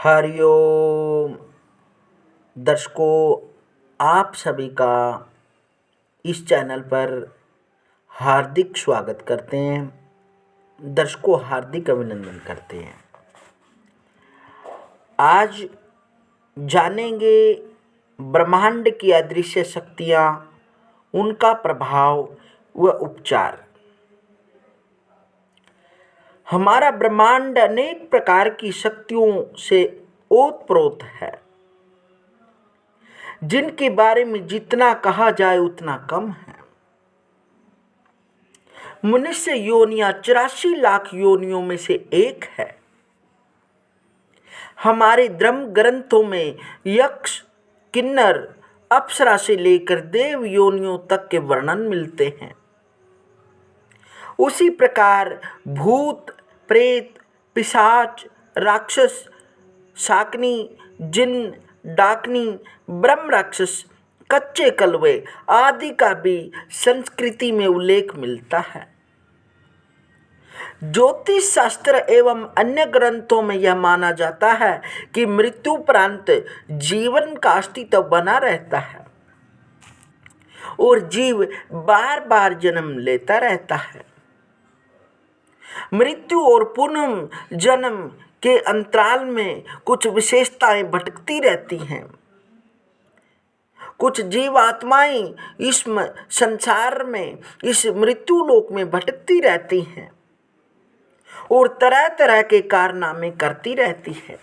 हरिओम दर्शकों, आप सभी का इस चैनल पर हार्दिक स्वागत करते हैं। दर्शकों, हार्दिक अभिनंदन करते हैं। आज जानेंगे ब्रह्मांड की अदृश्य शक्तियाँ, उनका प्रभाव व उपचार। हमारा ब्रह्मांड अनेक प्रकार की शक्तियों से ओतप्रोत है, जिनके बारे में जितना कहा जाए उतना कम है। मनुष्य योनियां 84 लाख योनियों में से एक है। हमारे धर्म ग्रंथों में यक्ष, किन्नर, अप्सरा से लेकर देव योनियों तक के वर्णन मिलते हैं। उसी प्रकार भूत, प्रेत, पिशाच, राक्षस, शाकनी, जिन्न, डाकनी, ब्रह्म राक्षस, कच्चे कलवे आदि का भी संस्कृति में उल्लेख मिलता है। ज्योतिष शास्त्र एवं अन्य ग्रंथों में यह माना जाता है कि मृत्युपरांत जीवन का अस्तित्व बना रहता है और जीव बार बार जन्म लेता रहता है। मृत्यु और पुनः जन्म के अंतराल में कुछ विशेषताएं भटकती रहती हैं। कुछ जीवात्माएं इस संसार में, इस मृत्यु लोक में भटकती रहती हैं और तरह तरह के कारनामे करती रहती है।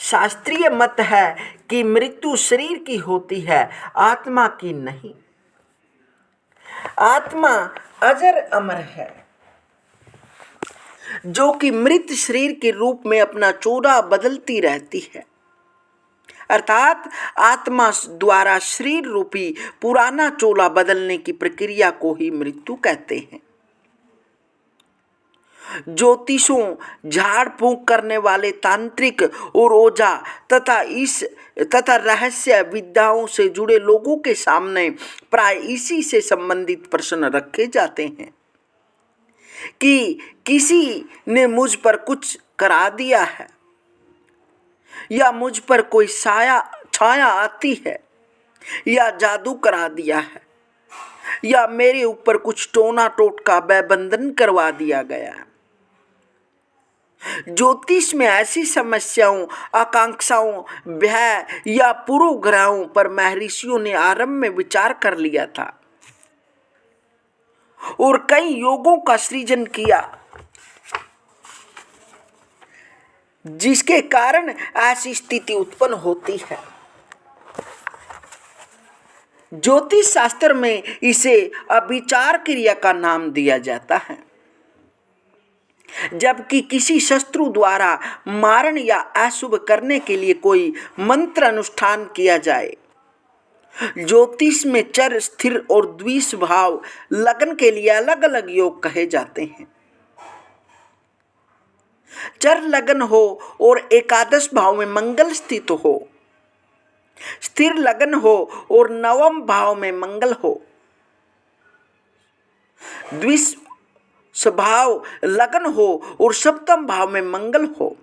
शास्त्रीय मत है कि मृत्यु शरीर की होती है, आत्मा की नहीं। आत्मा अजर अमर है, जो कि मृत शरीर के रूप में अपना चोला बदलती रहती है। अर्थात आत्मा द्वारा शरीर रूपी पुराना चोला बदलने की प्रक्रिया को ही मृत्यु कहते हैं। ज्योतिषों, झाड़ फूंक करने वाले तांत्रिक और ओझा तथा रहस्य विद्याओं से जुड़े लोगों के सामने प्राय इसी से संबंधित प्रश्न रखे जाते हैं कि किसी ने मुझ पर कुछ करा दिया है, या मुझ पर कोई छाया आती है, या जादू करा दिया है, या मेरे ऊपर कुछ टोना टोटका बंधन करवा दिया गया है। ज्योतिष में ऐसी समस्याओं, आकांक्षाओं, भय या पूर्वग्रहों पर महर्षियों ने आरंभ में विचार कर लिया था और कई योगों का सृजन किया, जिसके कारण ऐसी स्थिति उत्पन्न होती है। ज्योतिष शास्त्र में इसे अभिचार क्रिया का नाम दिया जाता है। जबकि किसी शत्रु द्वारा मारण या अशुभ करने के लिए कोई मंत्र अनुष्ठान किया जाए, ज्योतिष में चर, स्थिर और द्विष भाव लगन के लिए अलग अलग योग कहे जाते हैं। चर लगन हो और एकादश भाव में मंगल स्थित हो, स्थिर लगन हो और नवम भाव में मंगल हो, द्विष स्वभाव लगन हो और सप्तम भाव में मंगल हो।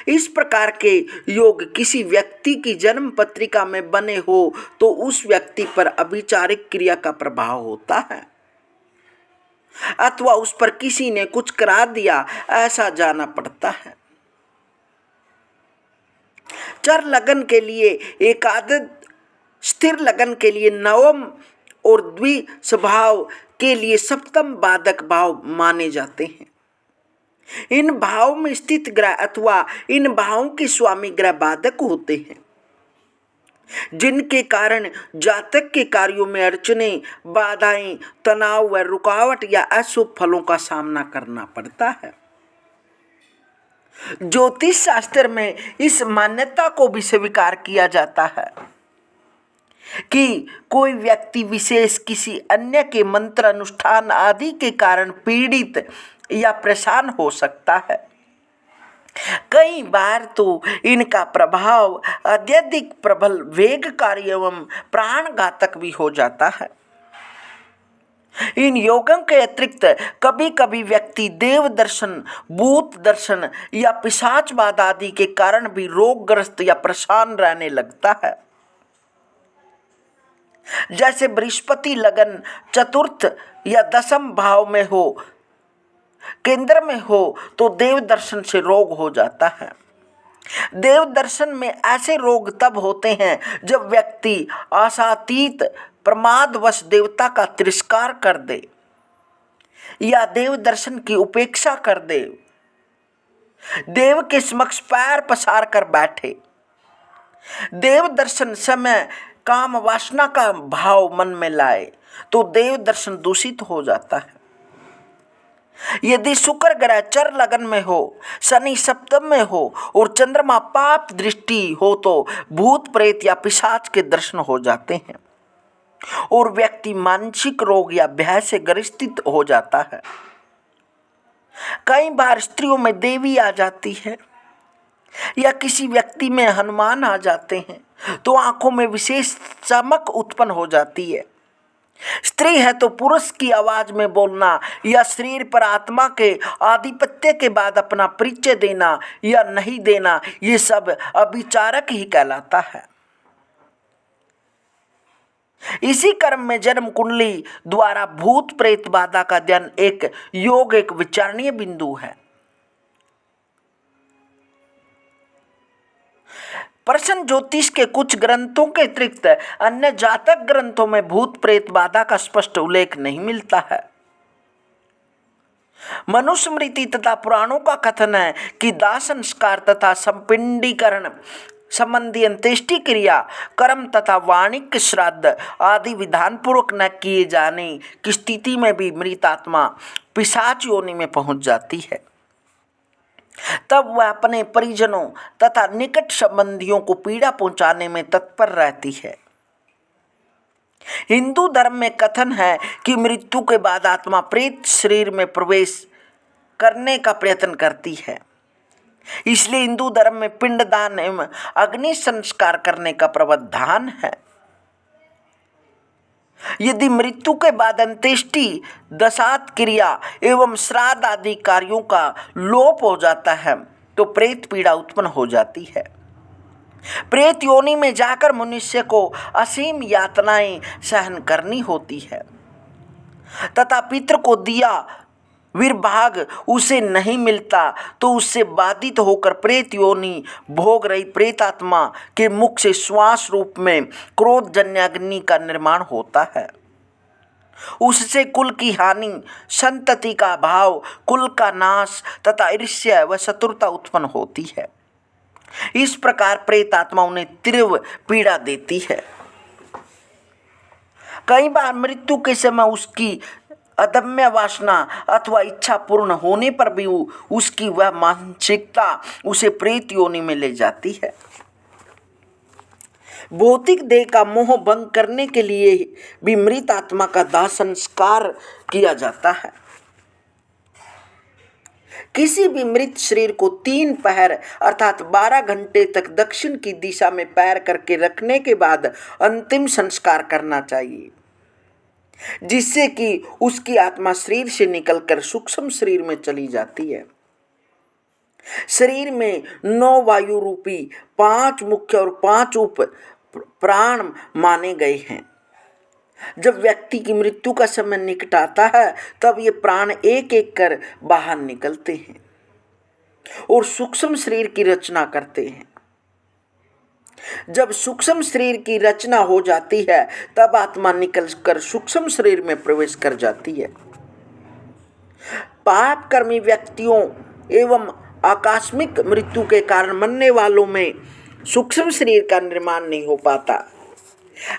इस प्रकार के योग किसी व्यक्ति की जन्म पत्रिका में बने हो तो उस व्यक्ति पर अभिचारिक क्रिया का प्रभाव होता है, अथवा उस पर किसी ने कुछ करा दिया, ऐसा जाना पड़ता है। चर लगन के लिए एकादश, स्थिर लगन के लिए नवम और द्विस्वभाव के लिए सप्तम बाधक भाव माने जाते हैं। इन भावों में स्थित ग्रह अथवा इन भावों के स्वामी ग्रह बाधक होते हैं, जिनके कारण जातक के कार्यों में अड़चने, बाधाएं, तनाव व रुकावट या अशुभ फलों का सामना करना पड़ता है। ज्योतिष शास्त्र में इस मान्यता को भी स्वीकार किया जाता है कि कोई व्यक्ति विशेष किसी अन्य के मंत्र अनुष्ठान आदि के कारण पीड़ित या परेशान हो सकता है। कई बार तो इनका प्रभाव अत्यधिक प्रबल, वेगकारी एवं प्राणघातक भी हो जाता है। इन योगों के अतिरिक्त कभी कभी व्यक्ति देव दर्शन, भूत दर्शन या पिशाचवाद आदि के कारण भी रोगग्रस्त या परेशान रहने लगता है। जैसे बृहस्पति लगन चतुर्थ या दसम भाव में हो, केंद्र में हो, तो देव दर्शन से रोग हो जाता है। देव दर्शन में ऐसे रोग तब होते हैं जब व्यक्ति आशातीत प्रमादवश देवता का तिरस्कार कर दे या देव दर्शन की उपेक्षा कर दे, देव के समक्ष पैर पसार कर बैठे। देव दर्शन समय काम वासना का भाव मन में लाए तो देव दर्शन दूषित हो जाता है। यदि शुक्र ग्रह चर लगन में हो, शनि सप्तम में हो और चंद्रमा पाप दृष्टि हो तो भूत प्रेत या पिशाच के दर्शन हो जाते हैं और व्यक्ति मानसिक रोग या भय से ग्रसित हो जाता है। कई बार स्त्रियों में देवी आ जाती है या किसी व्यक्ति में हनुमान आ जाते हैं तो आंखों में विशेष चमक उत्पन्न हो जाती है। स्त्री है तो पुरुष की आवाज में बोलना या शरीर पर आत्मा के आधिपत्य के बाद अपना परिचय देना या नहीं देना, ये सब अभिचारक ही कहलाता है। इसी कर्म में जन्म कुंडली द्वारा भूत प्रेत बाधा का अध्ययन एक योग एक विचारणीय बिंदु है। प्रश्न ज्योतिष के कुछ ग्रंथों के अतिरिक्त अन्य जातक ग्रंथों में भूत प्रेत बाधा का स्पष्ट उल्लेख नहीं मिलता है। मनुस्मृति तथा पुराणों का कथन है कि दाह संस्कार तथा संपिंडीकरण संबंधी अंत्येष्टि क्रिया, कर्म तथा वाणिक श्राद्ध आदि विधान पूर्वक न किए जाने की स्थिति में भी मृत आत्मा पिशाच योनि में पहुंच जाती है। तब वह अपने परिजनों तथा निकट संबंधियों को पीड़ा पहुंचाने में तत्पर रहती है। हिंदू धर्म में कथन है कि मृत्यु के बाद आत्मा प्रेत शरीर में प्रवेश करने का प्रयत्न करती है। इसलिए हिंदू धर्म में पिंडदान एवं अग्नि संस्कार करने का प्रावधान है। यदि मृत्यु के बाद अंत्येष्टि, दशात क्रिया एवं श्राद्ध आदि कार्यों का लोप हो जाता है तो प्रेत पीड़ा उत्पन्न हो जाती है। प्रेत योनि में जाकर मनुष्य को असीम यातनाएं सहन करनी होती है तथा पितृ को दिया विर्भाग उसे नहीं मिलता तो उससे बाधित होकर प्रेत योनि भोग रही प्रेतात्मा के मुख से श्वास रूप में क्रोधजन्य अग्नि का निर्माण होता है। उससे कुल की हानि, संतति का अभाव, कुल का नाश तथा ईर्ष्या व शत्रुता उत्पन्न होती है। इस प्रकार प्रेतात्मा उन्हें तीव्र पीड़ा देती है। कई बार मृत्यु के समय उसकी अदम्य वासना अथवा इच्छा पूर्ण होने पर भी उसकी वह मानसिकता उसे प्रेत योनि में ले जाती है। भौतिक देह का मोह भंग करने के लिए भी मृत आत्मा का दाह संस्कार किया जाता है। किसी भी मृत शरीर को 3 पहर अर्थात 12 घंटे तक दक्षिण की दिशा में पैर करके रखने के बाद अंतिम संस्कार करना चाहिए, जिससे कि उसकी आत्मा शरीर से निकलकर सूक्ष्म शरीर में चली जाती है। शरीर में 9 वायु रूपी 5 मुख्य और 5 उप प्राण माने गए हैं। जब व्यक्ति की मृत्यु का समय निकट आता है तब ये प्राण एक एक कर बाहर निकलते हैं और सूक्ष्म शरीर की रचना करते हैं। जब सूक्ष्म शरीर की रचना हो जाती है तब आत्मा निकलकर सूक्ष्म शरीर में प्रवेश कर जाती है। पाप कर्मी व्यक्तियों एवं आकस्मिक मृत्यु के कारण मरने वालों में सूक्ष्म शरीर का निर्माण नहीं हो पाता।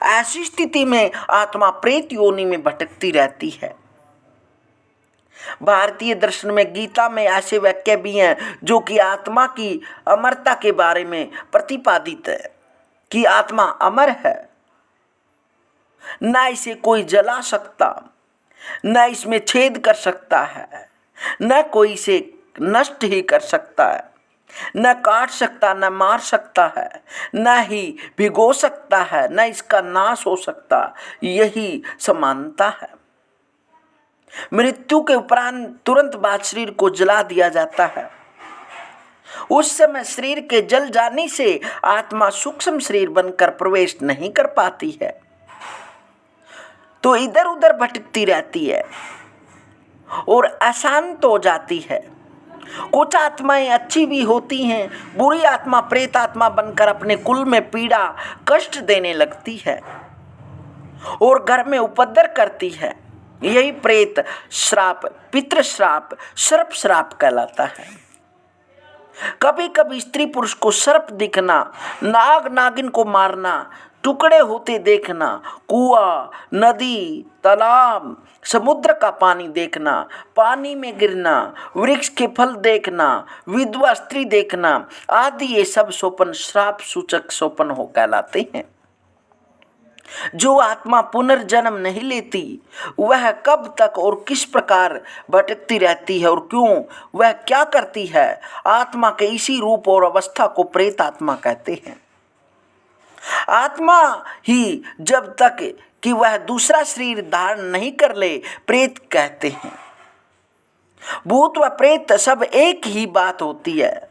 ऐसी स्थिति में आत्मा प्रेत योनि में भटकती रहती है। भारतीय दर्शन में गीता में ऐसे वाक्य भी हैं जो कि आत्मा की अमरता के बारे में प्रतिपादित है कि आत्मा अमर है, न इसे कोई जला सकता, न इसमें छेद कर सकता है, न कोई इसे नष्ट ही कर सकता है, न काट सकता, न मार सकता है, न ही भिगो सकता है, न इसका नाश हो सकता। यही समानता है। मृत्यु के उपरांत तुरंत बाद शरीर को जला दिया जाता है। उस समय शरीर के जल जाने से आत्मा सूक्ष्म शरीर बनकर प्रवेश नहीं कर पाती है, तो इधर उधर भटकती रहती है और अशांत हो जाती है। कुछ आत्माएं अच्छी भी होती हैं, बुरी आत्मा प्रेत आत्मा बनकर अपने कुल में पीड़ा कष्ट देने लगती है और घर में उपद्रव करती है। यही प्रेत श्राप, पितृ श्राप, सर्प श्राप कहलाता है। कभी कभी स्त्री पुरुष को सर्प दिखना, नाग नागिन को मारना, टुकड़े होते देखना, कुआं, नदी, तालाब, समुद्र का पानी देखना, पानी में गिरना, वृक्ष के फल देखना, विधवा स्त्री देखना आदि ये सब स्वप्न श्राप सूचक स्वप्न हो कहलाते हैं। जो आत्मा पुनर्जन्म नहीं लेती वह कब तक और किस प्रकार भटकती रहती है और क्यों, वह क्या करती है, आत्मा के इसी रूप और अवस्था को प्रेत आत्मा कहते हैं। आत्मा ही जब तक कि वह दूसरा शरीर धारण नहीं कर ले प्रेत कहते हैं। भूत व प्रेत सब एक ही बात होती है।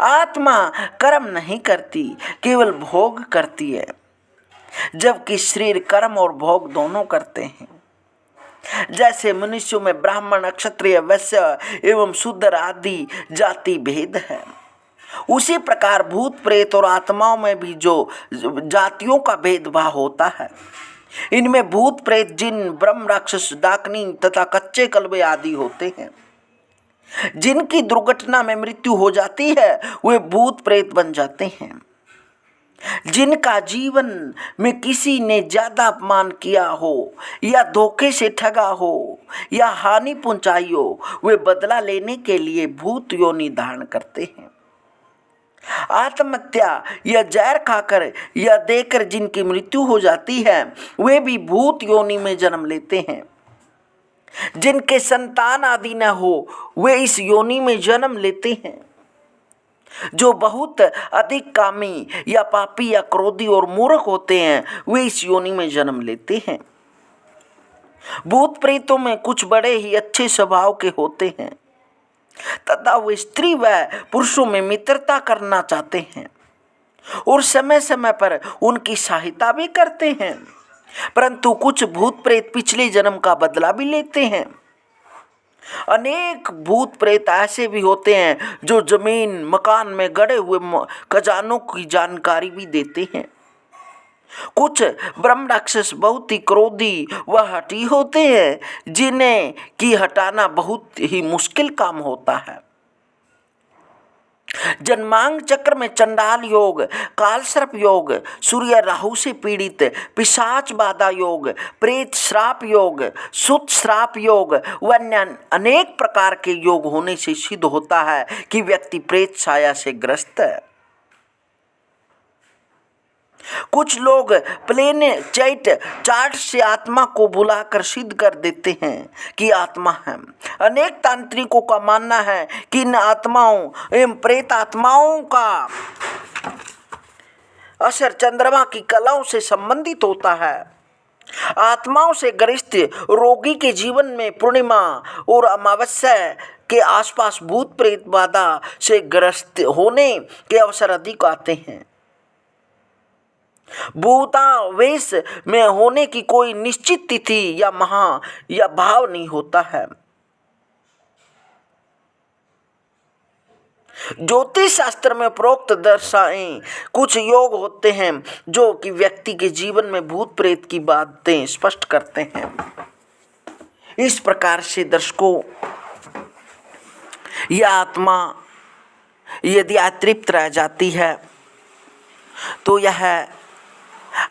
आत्मा कर्म नहीं करती, केवल भोग करती है, जबकि शरीर कर्म और भोग दोनों करते हैं। जैसे मनुष्यों में ब्राह्मण, क्षत्रिय, वैश्य एवं शूद्र आदि जाति भेद है, उसी प्रकार भूत प्रेत और आत्माओं में भी जो जातियों का भेदभाव होता है। इनमें भूत प्रेत, जिन, ब्रह्म, राक्षस, डाकनी तथा कच्चे कलबे आदि होते हैं। जिनकी दुर्घटना में मृत्यु हो जाती है वे भूत प्रेत बन जाते हैं। जिनका जीवन में किसी ने ज्यादा अपमान किया हो या धोखे से ठगा हो या हानि पहुंचाई हो, वे बदला लेने के लिए भूत योनि धारण करते हैं। आत्महत्या या जहर खाकर या देकर जिनकी मृत्यु हो जाती है वे भी भूत योनि में जन्म लेते हैं। जिनके संतान आदि न हो वे इस योनि में जन्म लेते हैं। जो बहुत अधिक कामी या पापी या क्रोधी और मूर्ख होते हैं वे इस योनि में जन्म लेते हैं। भूत प्रेतों में कुछ बड़े ही अच्छे स्वभाव के होते हैं तथा वे स्त्री व पुरुषों में मित्रता करना चाहते हैं और समय समय पर उनकी सहायता भी करते हैं। परंतु कुछ भूत प्रेत पिछले जन्म का बदला भी लेते हैं। अनेक भूत प्रेत ऐसे भी होते हैं जो जमीन मकान में गड़े हुए खजानों की जानकारी भी देते हैं। कुछ ब्रह्म राक्षस बहुत ही क्रोधी व हठी होते हैं, जिन्हें की हटाना बहुत ही मुश्किल काम होता है। जन्मांग चक्र में चंडाल योग, काल सर्प योग, सूर्य राहु से पीड़ित, पिशाच बाधा योग, प्रेत श्राप योग, सुत श्राप योग व अन्य अनेक प्रकार के योग होने से सिद्ध होता है कि व्यक्ति प्रेत छाया से ग्रस्त है। कुछ लोग प्लेन चैट चार्ट से आत्मा को बुलाकर सिद्ध कर देते हैं कि आत्मा है। अनेक तांत्रिकों का मानना है कि इन आत्माओं एवं प्रेत आत्माओं का असर चंद्रमा की कलाओं से संबंधित होता है। आत्माओं से ग्रस्त रोगी के जीवन में पूर्णिमा और अमावस्या के आसपास भूत प्रेत बाधा से ग्रस्त होने के अवसर अधिक आते हैं। भूतावेश में होने की कोई निश्चित तिथि या माह या भाव नहीं होता है। ज्योतिष शास्त्र में प्रोक्त दर्शाए कुछ योग होते हैं जो कि व्यक्ति के जीवन में भूत प्रेत की बातें स्पष्ट करते हैं। इस प्रकार से दर्शकों, यह आत्मा यदि अतृप्त रह जाती है तो यह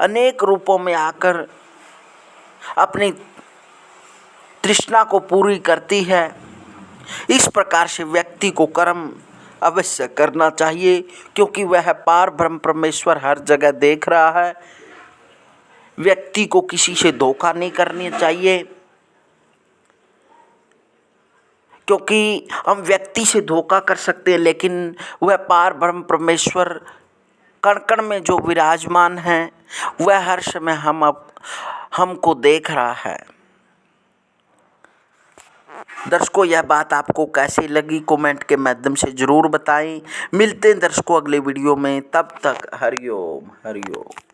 अनेक रूपों में आकर अपनी तृष्णा को पूरी करती है। इस प्रकार से व्यक्ति को कर्म अवश्य करना चाहिए, क्योंकि वह पार ब्रह्म परमेश्वर हर जगह देख रहा है। व्यक्ति को किसी से धोखा नहीं करना चाहिए, क्योंकि हम व्यक्ति से धोखा कर सकते हैं लेकिन वह पार ब्रह्म परमेश्वर कण कण में जो विराजमान है वह हर समय हमको देख रहा है। दर्शकों, यह बात आपको कैसी लगी कमेंट के माध्यम से ज़रूर बताएं। मिलते हैं दर्शकों अगले वीडियो में, तब तक हरिओम हरिओम।